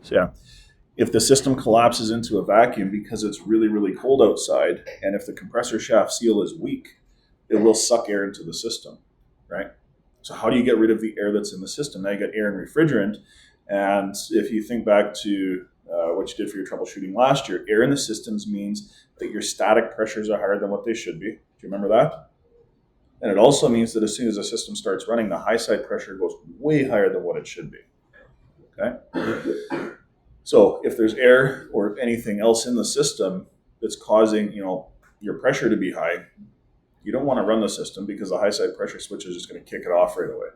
So yeah, if the system collapses into a vacuum because it's really, really cold outside, and if the compressor shaft seal is weak, it will suck air into the system, right? So how do you get rid of the air that's in the system? Now you got air and refrigerant, and if you think back to what you did for your troubleshooting last year, air in the systems means that your static pressures are higher than what they should be. Do you remember that? And it also means that as soon as the system starts running, the high side pressure goes way higher than what it should be. Okay? So if there's air or anything else in the system that's causing, your pressure to be high, you don't want to run the system because the high side pressure switch is just going to kick it off right away.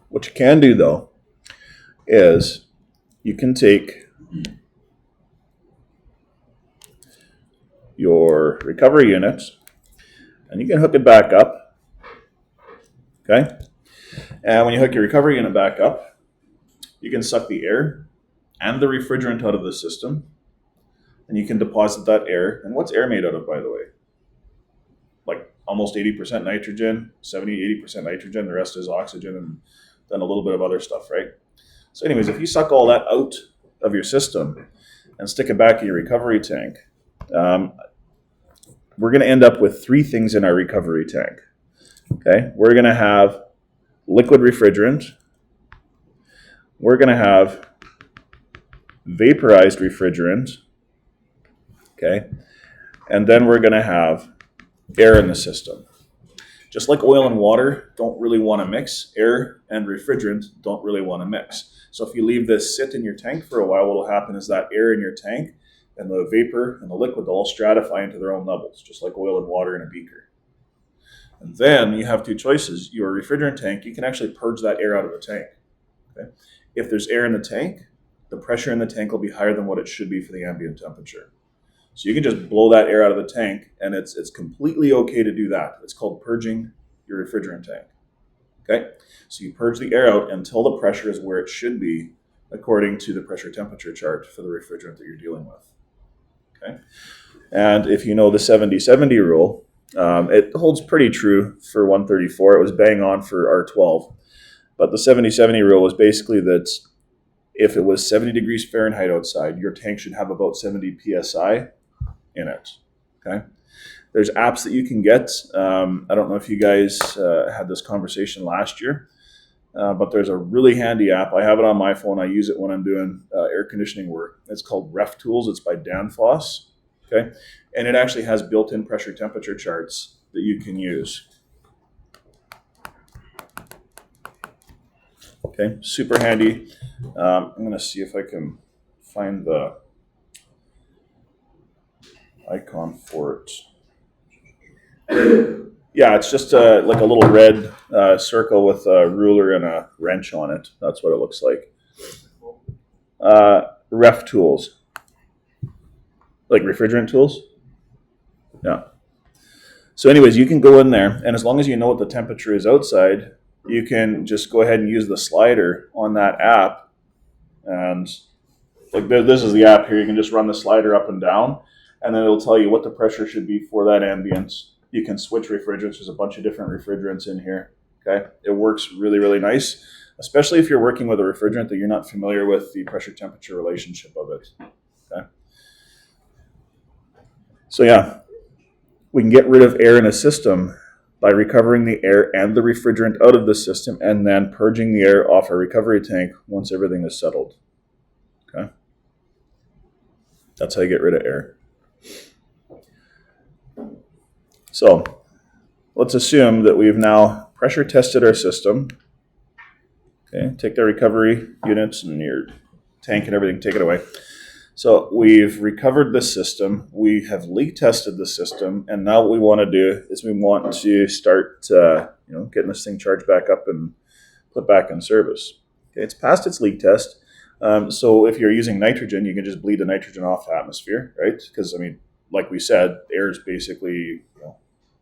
What you can do though is you can take your recovery unit and you can hook it back up. Okay? And when you hook your recovery unit back up, you can suck the air and the refrigerant out of the system, and you can deposit that air. And what's air made out of, by the way? Like almost 80% nitrogen, 70-80% nitrogen. The rest is oxygen and then a little bit of other stuff, right? So anyways, if you suck all that out of your system and stick it back in your recovery tank, we're going to end up with three things in our recovery tank. Okay, we're going to have liquid refrigerant. We're going to have vaporized refrigerant. Okay, and then we're going to have air in the system. Just like oil and water don't really want to mix, air and refrigerant don't really want to mix. So if you leave this sit in your tank for a while, what will happen is that air in your tank and the vapor and the liquid will all stratify into their own levels, just like oil and water in a beaker. And then you have two choices. Your refrigerant tank, you can actually purge that air out of the tank. Okay? If there's air in the tank, the pressure in the tank will be higher than what it should be for the ambient temperature. So you can just blow that air out of the tank, and it's completely okay to do that. It's called purging your refrigerant tank. Okay? So you purge the air out until the pressure is where it should be according to the pressure temperature chart for the refrigerant that you're dealing with. Okay? And if you know the 70-70 rule, it holds pretty true for 134. It was bang on for R12. But the 70-70 rule was basically that if it was 70 degrees Fahrenheit outside, your tank should have about 70 psi in it. Okay? There's apps that you can get. I don't know if you guys had this conversation last year, but there's a really handy app. I have it on my phone. I use it when I'm doing air conditioning work. It's called Ref Tools. It's by Danfoss. Okay, and it actually has built-in pressure temperature charts that you can use. Okay, super handy. I'm going to see if I can find the icon for it. Yeah, it's just like a little red circle with a ruler and a wrench on it. That's what it looks like. Ref Tools. Like refrigerant tools? Yeah. So anyways, you can go in there, and as long as you know what the temperature is outside, you can just go ahead and use the slider on that app. And like this is the app here. You can just run the slider up and down, and then it'll tell you what the pressure should be for that ambience. You can switch refrigerants. There's a bunch of different refrigerants in here. Okay. It works really, really nice, especially if you're working with a refrigerant that you're not familiar with the pressure temperature relationship of it. Okay. So yeah, we can get rid of air in a system by recovering the air and the refrigerant out of the system and then purging the air off our recovery tank once everything is settled. Okay? That's how you get rid of air. So let's assume that we've now pressure tested our system. Okay, take the recovery units and your tank and everything, take it away. So we've recovered the system, we have leak tested the system, and now what we want to do is we want to start getting this thing charged back up and put back in service. Okay, it's passed its leak test. So if you're using nitrogen, you can just bleed the nitrogen off the atmosphere, right? Because, I mean, like we said, air is basically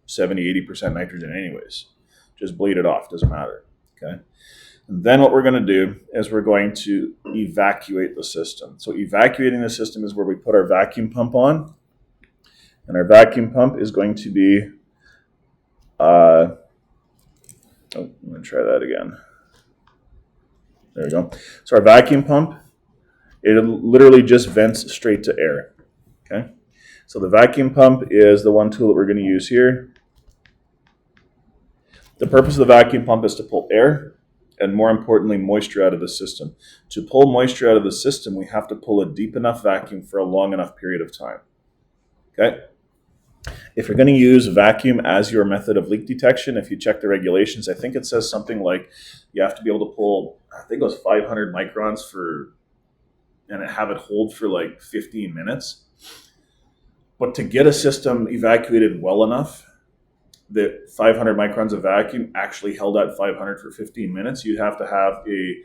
70-80% nitrogen anyways. Just bleed it off, doesn't matter. Okay. And then what we're going to do is we're going to evacuate the system. So evacuating the system is where we put our vacuum pump on. And our vacuum pump is going to be, I'm going to try that again. There we go. So our vacuum pump, it literally just vents straight to air. Okay. So the vacuum pump is the one tool that we're going to use here. The purpose of the vacuum pump is to pull air and, more importantly, moisture out of the system. To pull moisture out of the system, we have to pull a deep enough vacuum for a long enough period of time. Okay? If you're going to use vacuum as your method of leak detection, if you check the regulations, I think it says something like you have to be able to pull, I think it was 500 microns and have it hold for like 15 minutes. But to get a system evacuated well enough that 500 microns of vacuum actually held at 500 for 15 minutes, you'd have to have a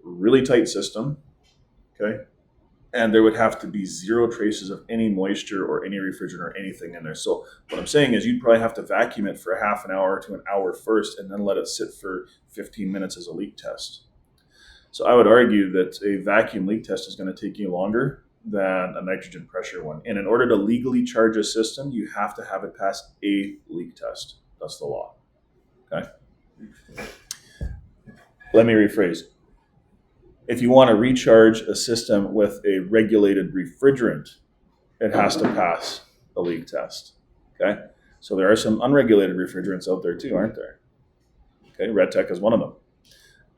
really tight system, okay? And there would have to be zero traces of any moisture or any refrigerant or anything in there. So what I'm saying is you'd probably have to vacuum it for a half an hour to an hour first and then let it sit for 15 minutes as a leak test. So I would argue that a vacuum leak test is going to take you longer than a nitrogen pressure one. And in order to legally charge a system, you have to have it pass a leak test. That's the law. Okay? Let me rephrase. If you want to recharge a system with a regulated refrigerant, it has to pass a leak test. Okay? So there are some unregulated refrigerants out there too, aren't there? Okay, Red Tech is one of them.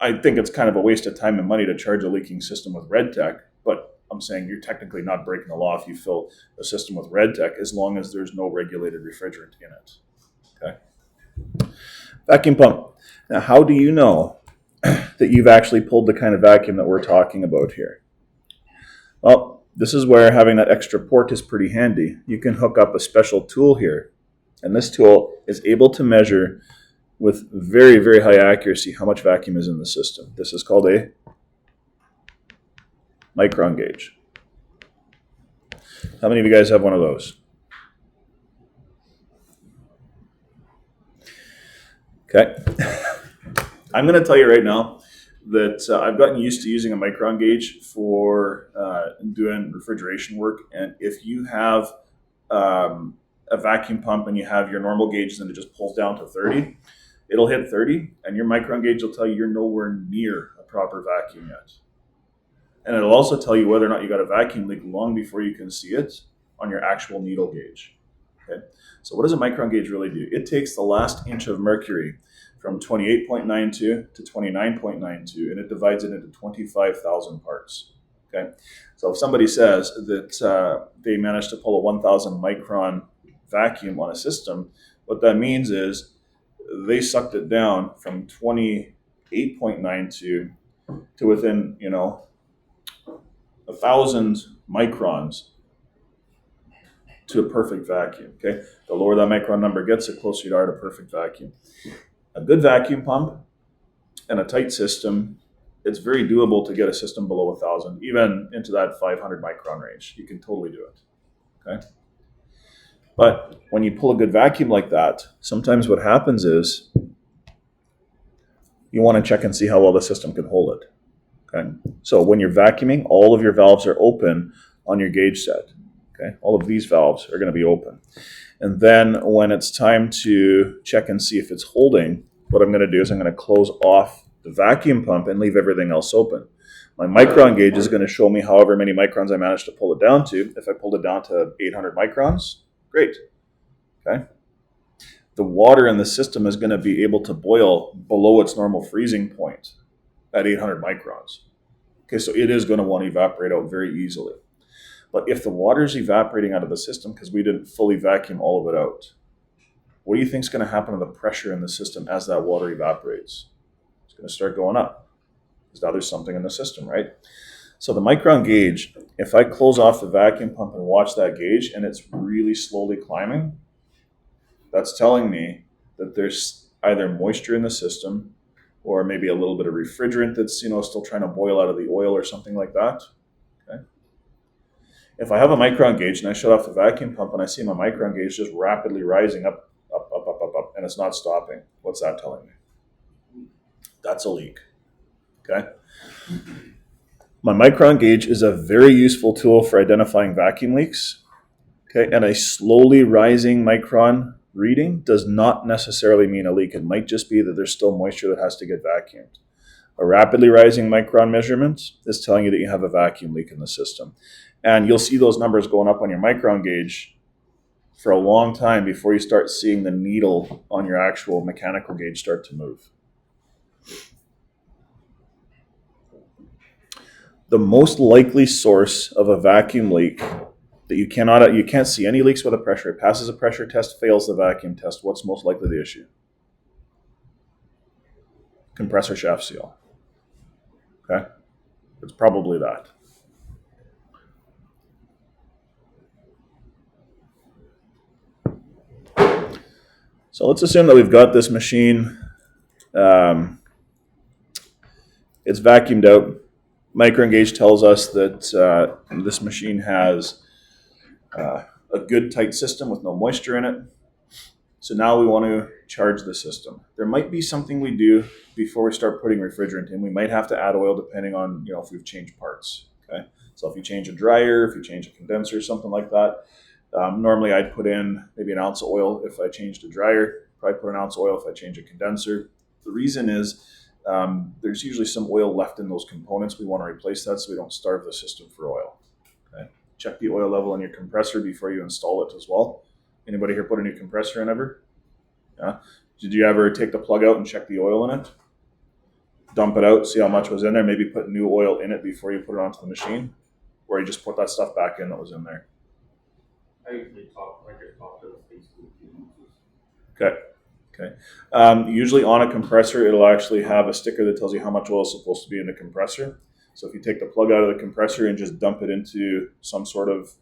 I think it's kind of a waste of time and money to charge a leaking system with Red Tech, but I'm saying you're technically not breaking the law if you fill a system with Red Tech as long as there's no regulated refrigerant in it. Okay. Vacuum pump. Now, how do you know that you've actually pulled the kind of vacuum that we're talking about here? Well, this is where having that extra port is pretty handy. You can hook up a special tool here, and this tool is able to measure with very, very high accuracy how much vacuum is in the system. This is called a micron gauge. How many of you guys have one of those? Okay. I'm going to tell you right now that I've gotten used to using a micron gauge for doing refrigeration work. And if you have a vacuum pump and you have your normal gauge and it just pulls down to 30, it'll hit 30 and your micron gauge will tell you you're nowhere near a proper vacuum yet. And it'll also tell you whether or not you got a vacuum leak long before you can see it on your actual needle gauge. Okay. So what does a micron gauge really do? It takes the last inch of mercury from 28.92 to 29.92 and it divides it into 25,000 parts. Okay. So if somebody says that they managed to pull a 1,000 micron vacuum on a system, what that means is they sucked it down from 28.92 to within, 1,000 microns to a perfect vacuum. Okay, the lower that micron number gets, the closer you are to perfect vacuum. A good vacuum pump and a tight system, it's very doable to get a system below 1,000, even into that 500 micron range. You can totally do it. Okay, but when you pull a good vacuum like that, sometimes what happens is you want to check and see how well the system can hold it. Okay, so when you're vacuuming, all of your valves are open on your gauge set. Okay, all of these valves are going to be open. And then when it's time to check and see if it's holding, what I'm going to do is I'm going to close off the vacuum pump and leave everything else open. My micron gauge is going to show me however many microns I managed to pull it down to. If I pulled it down to 800 microns, great. Okay. The water in the system is going to be able to boil below its normal freezing point at 800 microns. Okay, so it is going to want to evaporate out very easily. But if the water is evaporating out of the system because we didn't fully vacuum all of it out, what do you think is going to happen to the pressure in the system as that water evaporates? It's going to start going up because now there's something in the system, right? So the micron gauge, if I close off the vacuum pump and watch that gauge and it's really slowly climbing, that's telling me that there's either moisture in the system or maybe a little bit of refrigerant that's still trying to boil out of the oil or something like that. Okay. If I have a micron gauge and I shut off the vacuum pump and I see my micron gauge just rapidly rising up, and it's not stopping, what's that telling me? That's a leak. Okay. My micron gauge is a very useful tool for identifying vacuum leaks. Okay, and a slowly rising micron reading does not necessarily mean a leak. It might just be that there's still moisture that has to get vacuumed. A rapidly rising micron measurement is telling you that you have a vacuum leak in the system. And you'll see those numbers going up on your micron gauge for a long time before you start seeing the needle on your actual mechanical gauge start to move. The most likely source of a vacuum leak that you can't see any leaks with a pressure. It passes a pressure test, fails the vacuum test. What's most likely the issue? Compressor shaft seal. Okay? It's probably that. So let's assume that we've got this machine. It's vacuumed out. Micron gauge tells us that this machine has a good tight system with no moisture in it. So now we want to charge the system. There might be something we do before we start putting refrigerant in. We might have to add oil depending on if we've changed parts. Okay, so if you change a dryer, if you change a condenser, something like that. Normally I'd put in maybe an ounce of oil if I changed a dryer. Probably put an ounce of oil if I change a condenser. The reason is there's usually some oil left in those components. We want to replace that so we don't starve the system for oil. Okay. Check the oil level in your compressor before you install it as well. Anybody here put a new compressor in ever? Yeah. Did you ever take the plug out and check the oil in it? Dump it out, see how much was in there, maybe put new oil in it before you put it onto the machine? Or you just put that stuff back in that was in there? I usually talk to the Facebook users. Okay. Usually on a compressor, it'll actually have a sticker that tells you how much oil is supposed to be in the compressor. So if you take the plug out of the compressor and just dump it into some sort of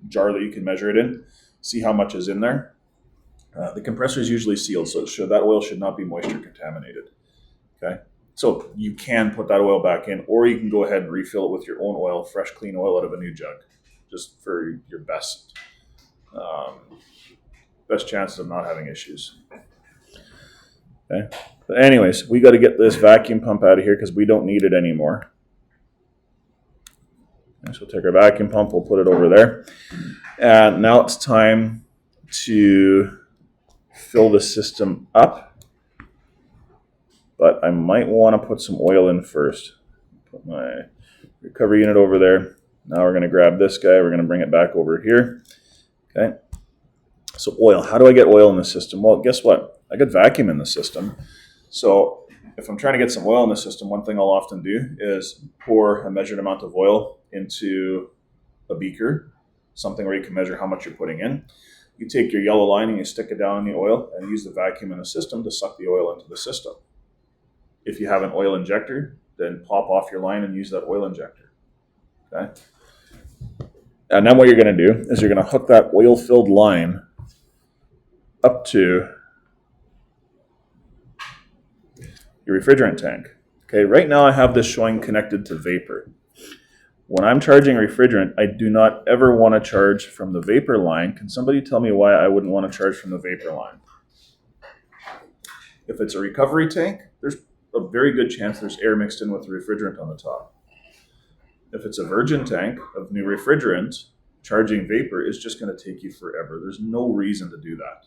jar that you can measure it in, see how much is in there. The compressor is usually sealed, so that oil should not be moisture contaminated. Okay, so you can put that oil back in, or you can go ahead and refill it with your own oil, fresh, clean oil out of a new jug, just for your best chances of not having issues. Okay, but anyways, we got to get this vacuum pump out of here because we don't need it anymore. Okay, so we'll take our vacuum pump, we'll put it over there, and now it's time to fill the system up, but I might want to put some oil in first. Put my recovery unit over there. Now we're going to grab this guy, we're going to bring it back over here. Okay, so oil. How do I get oil in the system? Well, guess what? I got vacuum in the system. So if I'm trying to get some oil in the system, one thing I'll often do is pour a measured amount of oil into a beaker, something where you can measure how much you're putting in. You take your yellow line and you stick it down in the oil and use the vacuum in the system to suck the oil into the system. If you have an oil injector, then pop off your line and use that oil injector. Okay. And then what you're going to do is you're going to hook that oil-filled line up to your refrigerant tank. Okay, right now I have this showing connected to vapor. When I'm charging refrigerant, I do not ever want to charge from the vapor line. Can somebody tell me why I wouldn't want to charge from the vapor line? If it's a recovery tank, there's a very good chance there's air mixed in with the refrigerant on the top. If it's a virgin tank of new refrigerant, charging vapor is just going to take you forever. There's no reason to do that.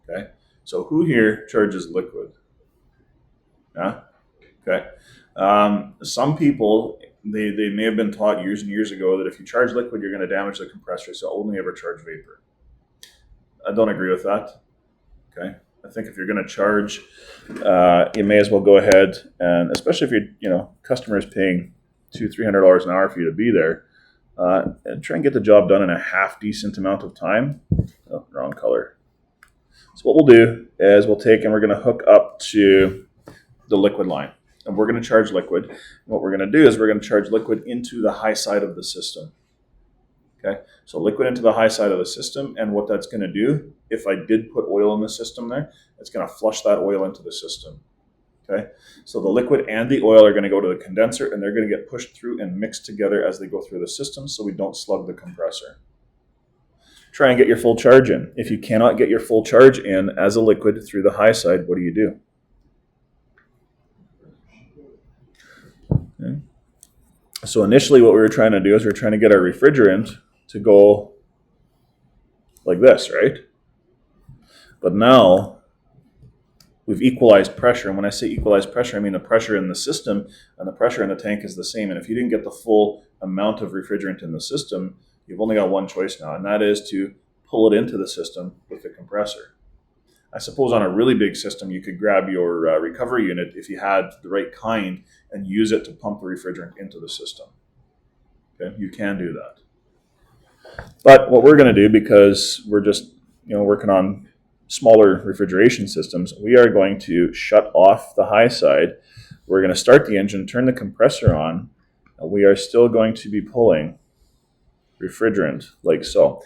Okay, so who here charges liquid? Yeah. Okay. Some people, they may have been taught years and years ago that if you charge liquid, you're going to damage the compressor, so only ever charge vapor. I don't agree with that. Okay. I think if you're going to charge, you may as well go ahead and, especially if your customer is paying $200-300 an hour for you to be there, and try and get the job done in a half decent amount of time. Oh, wrong color. So what we'll do is we'll take and we're going to hook up to the liquid line. And we're going to charge liquid. And what we're going to do is we're going to charge liquid into the high side of the system. Okay, so liquid into the high side of the system. And what that's going to do, if I did put oil in the system there, it's going to flush that oil into the system. Okay, so the liquid and the oil are going to go to the condenser and they're going to get pushed through and mixed together as they go through the system so we don't slug the compressor. Try and get your full charge in. If you cannot get your full charge in as a liquid through the high side, what do? Okay. So initially what we were trying to do is we were trying to get our refrigerant to go like this, right? But now we've equalized pressure. And when I say equalized pressure, I mean the pressure in the system and the pressure in the tank is the same. And if you didn't get the full amount of refrigerant in the system, you've only got one choice now, and that is to pull it into the system with the compressor. I suppose on a really big system, you could grab your recovery unit if you had the right kind and use it to pump the refrigerant into the system. Okay, you can do that. But what we're going to do, because we're just working on smaller refrigeration systems, we are going to shut off the high side. We're going to start the engine, turn the compressor on, and we are still going to be pulling refrigerant like so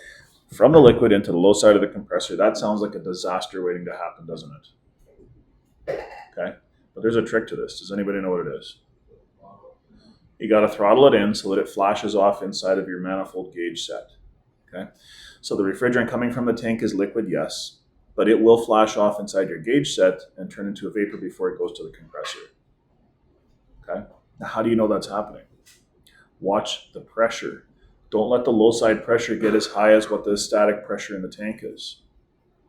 from the liquid into the low side of the compressor. That sounds like a disaster waiting to happen, doesn't it? Okay, but there's a trick to this. Does anybody know what it is? You got to throttle it in so that it flashes off inside of your manifold gauge set. Okay, so the refrigerant coming from the tank is liquid, yes, but it will flash off inside your gauge set and turn into a vapor before it goes to the compressor. Okay, now how do you know that's happening? Watch the pressure. Don't let the low side pressure get as high as what the static pressure in the tank is.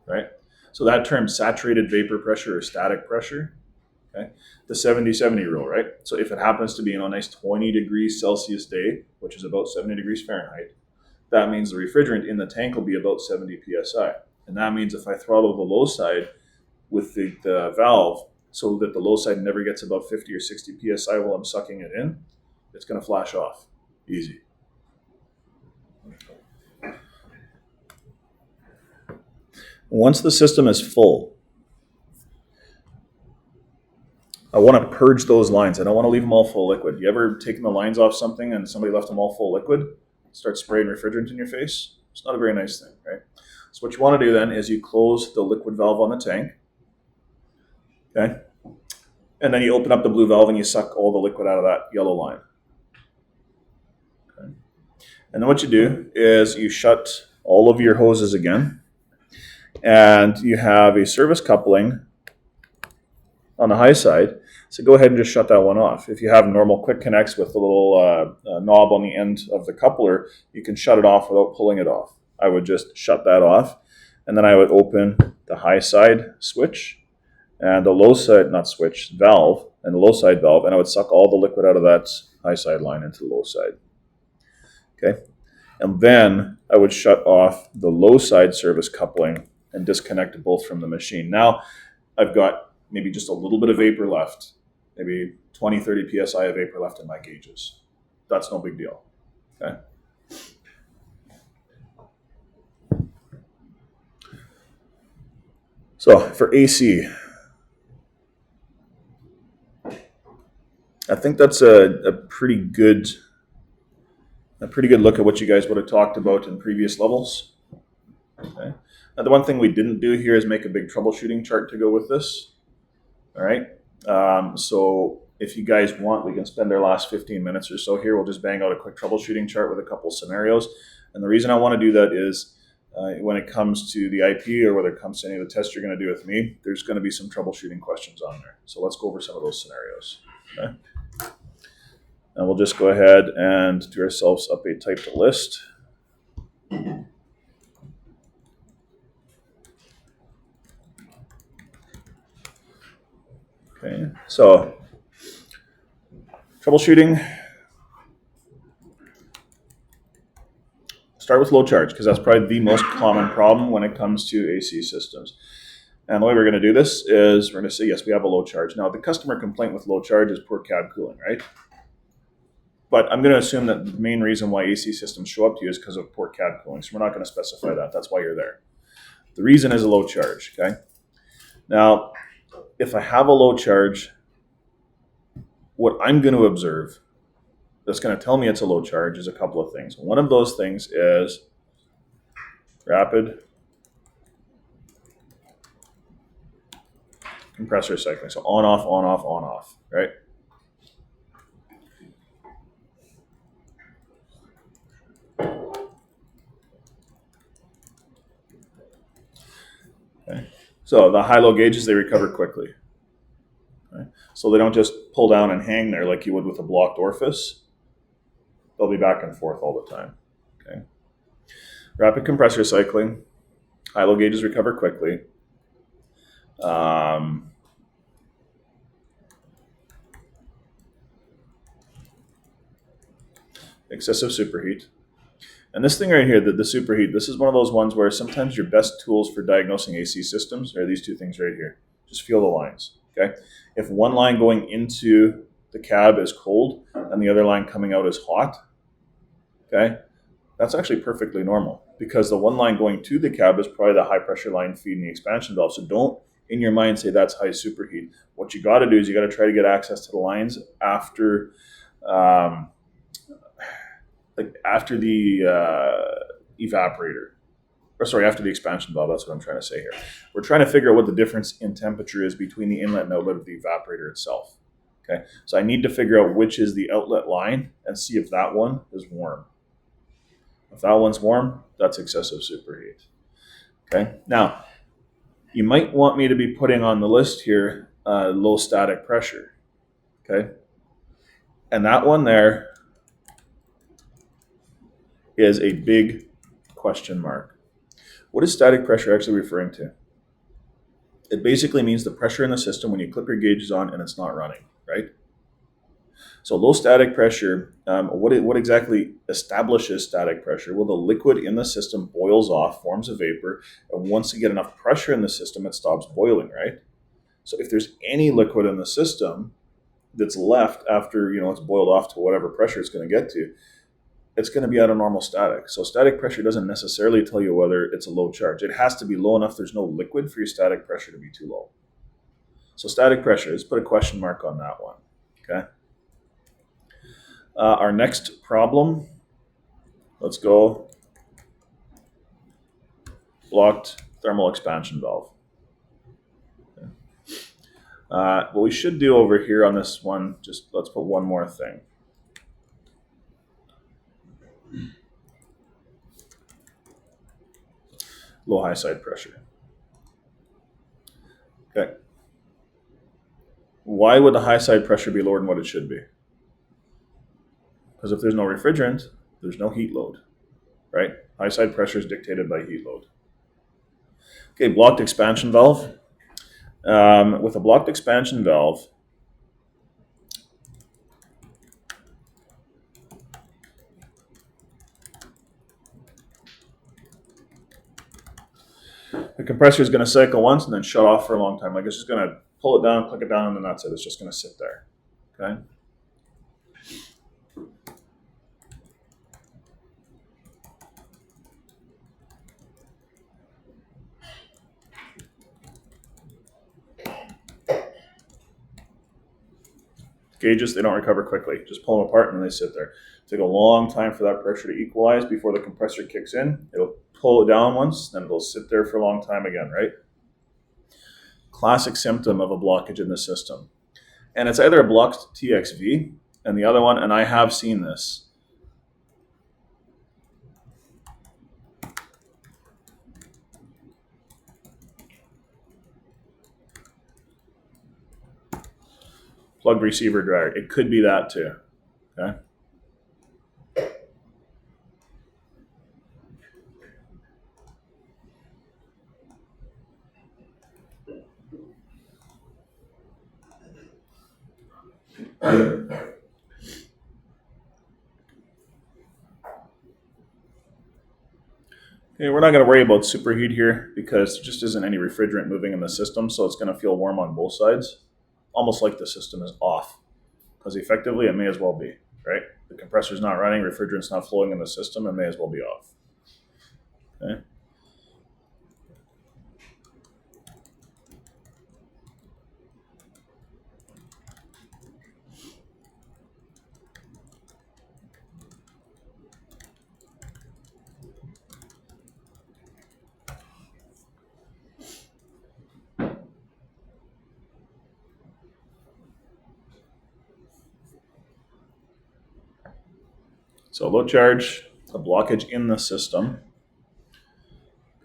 Right? So that term, saturated vapor pressure or static pressure, okay, the 70-70 rule, right? So if it happens to be a nice 20 degrees Celsius day, which is about 70 degrees Fahrenheit, that means the refrigerant in the tank will be about 70 psi. And that means if I throttle the low side with the valve so that the low side never gets above 50 or 60 psi while I'm sucking it in, it's going to flash off. Easy. Once the system is full, I want to purge those lines. I don't want to leave them all full of liquid. You ever taken the lines off something and somebody left them all full of liquid? Start spraying refrigerant in your face? It's not a very nice thing, right? So what you want to do then is you close the liquid valve on the tank, okay? And then you open up the blue valve and you suck all the liquid out of that yellow line. Okay. And then what you do is you shut all of your hoses again, and you have a service coupling on the high side. So go ahead and just shut that one off. If you have normal quick connects with the little knob on the end of the coupler, you can shut it off without pulling it off. I would just shut that off, and then I would open the high side switch and the low side, not switch, valve, and the low side valve, and I would suck all the liquid out of that high side line into the low side. Okay, and then I would shut off the low side service coupling and disconnect both from the machine. Now I've got maybe just a little bit of vapor left, maybe 20, 30 psi of vapor left in my gauges. That's no big deal. Okay. So for AC, I think that's a pretty good look at what you guys would have talked about in previous levels. Okay. Now the one thing we didn't do here is make a big troubleshooting chart to go with this. All right. So if you guys want, we can spend our last 15 minutes or so here. We'll just bang out a quick troubleshooting chart with a couple scenarios. And the reason I want to do that is when it comes to the IP or whether it comes to any of the tests you're going to do with me, there's going to be some troubleshooting questions on there. So let's go over some of those scenarios. Okay. And we'll just go ahead and do ourselves up a type to list. Okay, so troubleshooting. Start with low charge because that's probably the most common problem when it comes to AC systems. And the way we're going to do this is we're going to say, yes, we have a low charge. Now, the customer complaint with low charge is poor cab cooling, right? But I'm going to assume that the main reason why AC systems show up to you is because of poor cab cooling. So we're not going to specify that. That's why you're there. The reason is a low charge, okay? Now, if I have a low charge, what I'm going to observe that's going to tell me it's a low charge is a couple of things. One of those things is rapid compressor cycling. So on, off, on, off, on, off, right? Okay. So the high-low gauges, they recover quickly. Okay. So they don't just pull down and hang there like you would with a blocked orifice. They'll be back and forth all the time. Okay. Rapid compressor cycling, high-low gauges recover quickly. excessive superheat. And this thing right here, the superheat, this is one of those ones where sometimes your best tools for diagnosing AC systems are these two things right here. Just feel the lines, okay? If one line going into the cab is cold and the other line coming out is hot, okay, that's actually perfectly normal because the one line going to the cab is probably the high pressure line feeding the expansion valve. So don't in your mind say that's high superheat. What you got to do is you got to try to get access to the lines after after the evaporator, or sorry, after the expansion valve. That's what I'm trying to say here. We're trying to figure out what the difference in temperature is between the inlet and outlet of the evaporator itself. Okay, so I need to figure out which is the outlet line and see if that one is warm. If that one's warm, that's excessive superheat. Okay, now you might want me to be putting on the list here low static pressure. Okay, and that one there is a big question mark. What is static pressure actually referring to? It basically means the pressure in the system when you clip your gauges on and it's not running, right? So low static pressure, what exactly establishes static pressure? Well, the liquid in the system boils off, forms a vapor, and once you get enough pressure in the system, it stops boiling, right? So if there's any liquid in the system that's left after it's boiled off to whatever pressure it's going to get to, it's going to be at a normal static. So static pressure doesn't necessarily tell you whether it's a low charge. It has to be low enough there's no liquid for your static pressure to be too low. So static pressure, let's put a question mark on that one, okay? Our next problem, let's go blocked thermal expansion valve. Okay. What we should do over here on this one, just let's put one more thing. Low high side pressure. Okay. Why would the high side pressure be lower than what it should be? Because if there's no refrigerant, there's no heat load, right? High side pressure is dictated by heat load. Okay, blocked expansion valve. With a blocked expansion valve, the compressor is going to cycle once and then shut off for a long time. Like it's just going to pull it down, click it down, and then that's it. It's just going to sit there. Okay. Gauges, they don't recover quickly. Just pull them apart and then they sit there. Take a long time for that pressure to equalize before the compressor kicks in. It'll pull it down once, then it'll sit there for a long time again, right? Classic symptom of a blockage in the system. And it's either a blocked TXV and the other one, and I have seen this. Plug receiver dryer. It could be that too. Okay. Okay, we're not going to worry about superheat here because there just isn't any refrigerant moving in the system, so it's going to feel warm on both sides, almost like the system is off, because effectively it may as well be, right? The compressor's not running, refrigerant's not flowing in the system, it may as well be off. Okay. So low charge, a blockage in the system.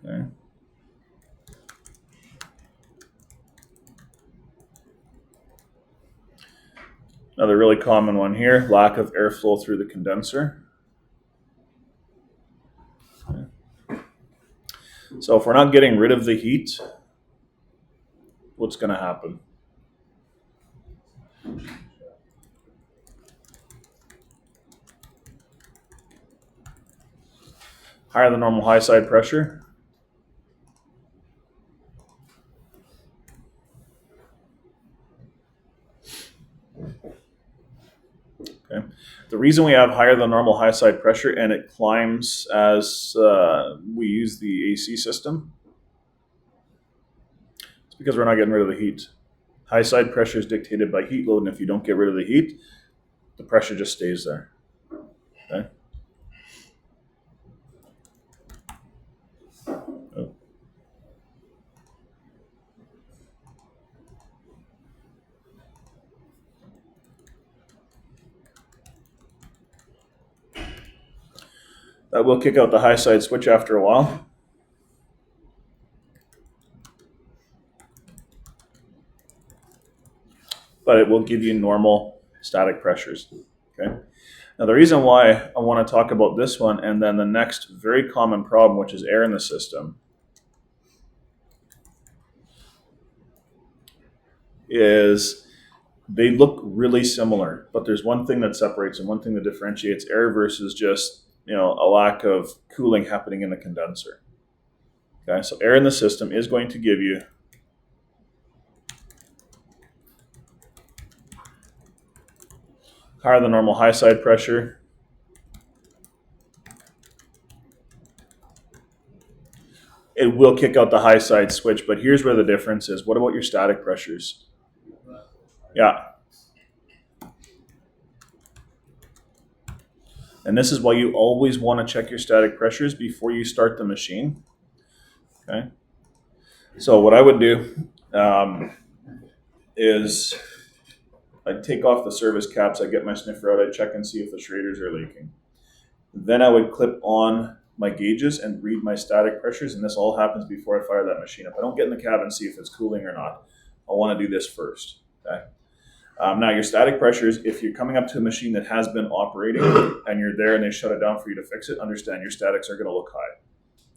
Okay. Another really common one here, lack of airflow through the condenser. Okay. So if we're not getting rid of the heat, what's going to happen? higher than normal high side pressure. Okay. The reason we have higher than normal high side pressure and it climbs as we use the AC system is because we're not getting rid of the heat. High side pressure is dictated by heat load, and if you don't get rid of the heat, the pressure just stays there. Okay. Oh. That will kick out the high side switch after a while. But it will give you normal static pressures. Okay. Now the reason why I want to talk about this one and then the next very common problem, which is air in the system, is they look really similar, but there's one thing that separates and one thing that differentiates air versus just a lack of cooling happening in the condenser. Okay, so air in the system is going to give you higher than normal high side pressure. It will kick out the high side switch, but here's where the difference is. What about your static pressures? Yeah. And this is why you always want to check your static pressures before you start the machine. Okay. So what I would do is I'd take off the service caps, I'd get my sniffer out, I'd check and see if the Schraders are leaking. Then I would clip on my gauges and read my static pressures, and this all happens before I fire that machine up. I don't get in the cab and see if it's cooling or not. I want to do this first. Okay. Now your static pressures, if you're coming up to a machine that has been operating and you're there and they shut it down for you to fix it, understand your statics are going to look high.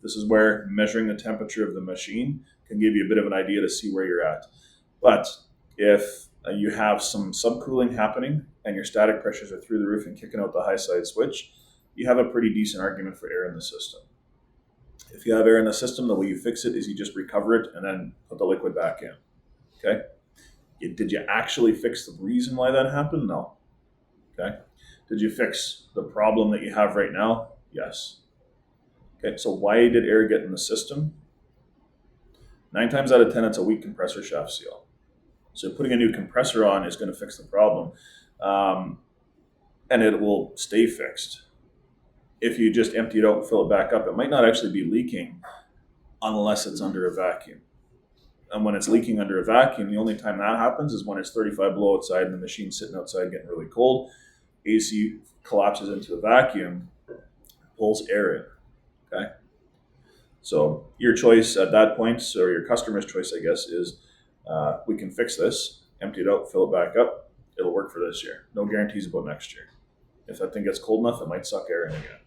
This is where measuring the temperature of the machine can give you a bit of an idea to see where you're at. But if you have some subcooling happening and your static pressures are through the roof and kicking out the high side switch, you have a pretty decent argument for air in the system. If you have air in the system, the way you fix it is you just recover it and then put the liquid back in. Okay? Did you actually fix the reason why that happened? No. Okay? Did you fix the problem that you have right now? Yes. Okay, so why did air get in the system? 9 times out of 10, it's a weak compressor shaft seal. So putting a new compressor on is going to fix the problem. And it will stay fixed. If you just empty it out and fill it back up, it might not actually be leaking unless it's under a vacuum. And when it's leaking under a vacuum, the only time that happens is when it's 35 below outside and the machine's sitting outside getting really cold. AC collapses into a vacuum, pulls air in. Okay? So your choice at that point, or your customer's choice, I guess, is we can fix this, empty it out, fill it back up. It'll work for this year. No guarantees about next year. If that thing gets cold enough, it might suck air in again.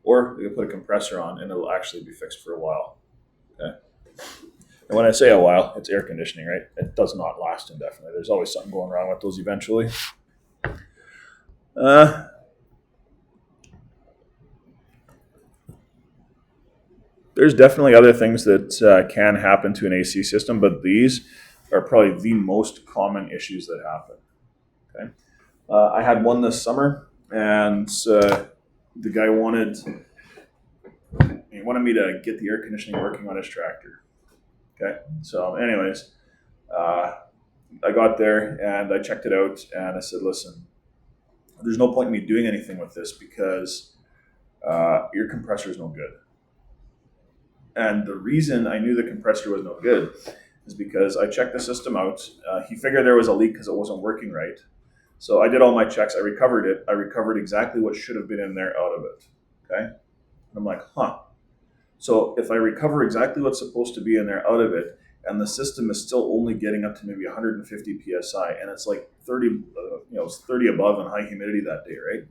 Or we can put a compressor on and it'll actually be fixed for a while. Okay? And when I say a while, it's air conditioning, right? It does not last indefinitely. There's always something going wrong with those eventually. There's definitely other things that can happen to an AC system, but these are probably the most common issues that happen. Okay, I had one this summer, and the guy wanted me to get the air conditioning working on his tractor. Okay, so anyways, I got there and I checked it out, and I said, "Listen, there's no point in me doing anything with this because your compressor is no good." And the reason I knew the compressor was no good is because I checked the system out. He figured there was a leak because it wasn't working right. So I did all my checks. I recovered it. I recovered exactly what should have been in there out of it. Okay? And I'm like, So if I recover exactly what's supposed to be in there out of it, and the system is still only getting up to maybe 150 psi, and it's like 30, it's 30 above and high humidity that day, right?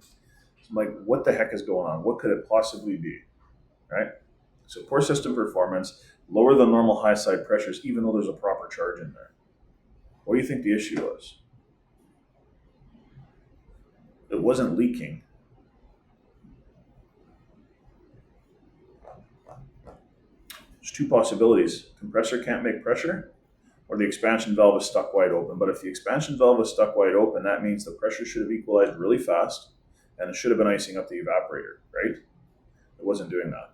So I'm like, what the heck is going on? What could it possibly be, right? So poor system performance, lower than normal high side pressures, even though there's a proper charge in there. What do you think the issue was? It wasn't leaking. two possibilities. Compressor can't make pressure, or the expansion valve is stuck wide open. But if the expansion valve is stuck wide open, that means the pressure should have equalized really fast, and it should have been icing up the evaporator, right? It wasn't doing that.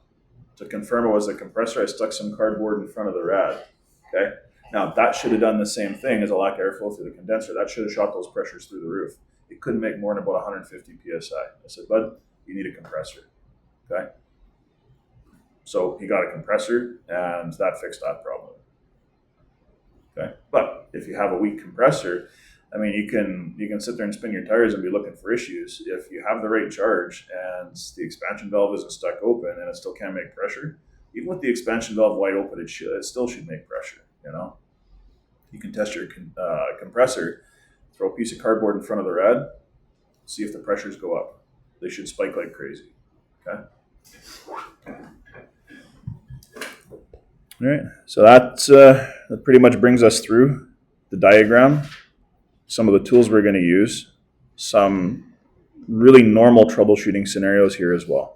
To confirm it was the compressor, I stuck some cardboard in front of the rad, okay? Now, that should have done the same thing as a lack of airflow through the condenser. That should have shot those pressures through the roof. It couldn't make more than about 150 PSI. I said, bud, you need a compressor, okay? So he got a compressor, and that fixed that problem. Okay, but if you have a weak compressor, I mean, you can sit there and spin your tires and be looking for issues. If you have the right charge and the expansion valve isn't stuck open and it still can't make pressure, even with the expansion valve wide open, it still should make pressure. You know, you can test your compressor, throw a piece of cardboard in front of the rad, see if the pressures go up. They should spike like crazy. Okay. All right, so that pretty much brings us through the diagram, some of the tools we're going to use, some really normal troubleshooting scenarios here as well.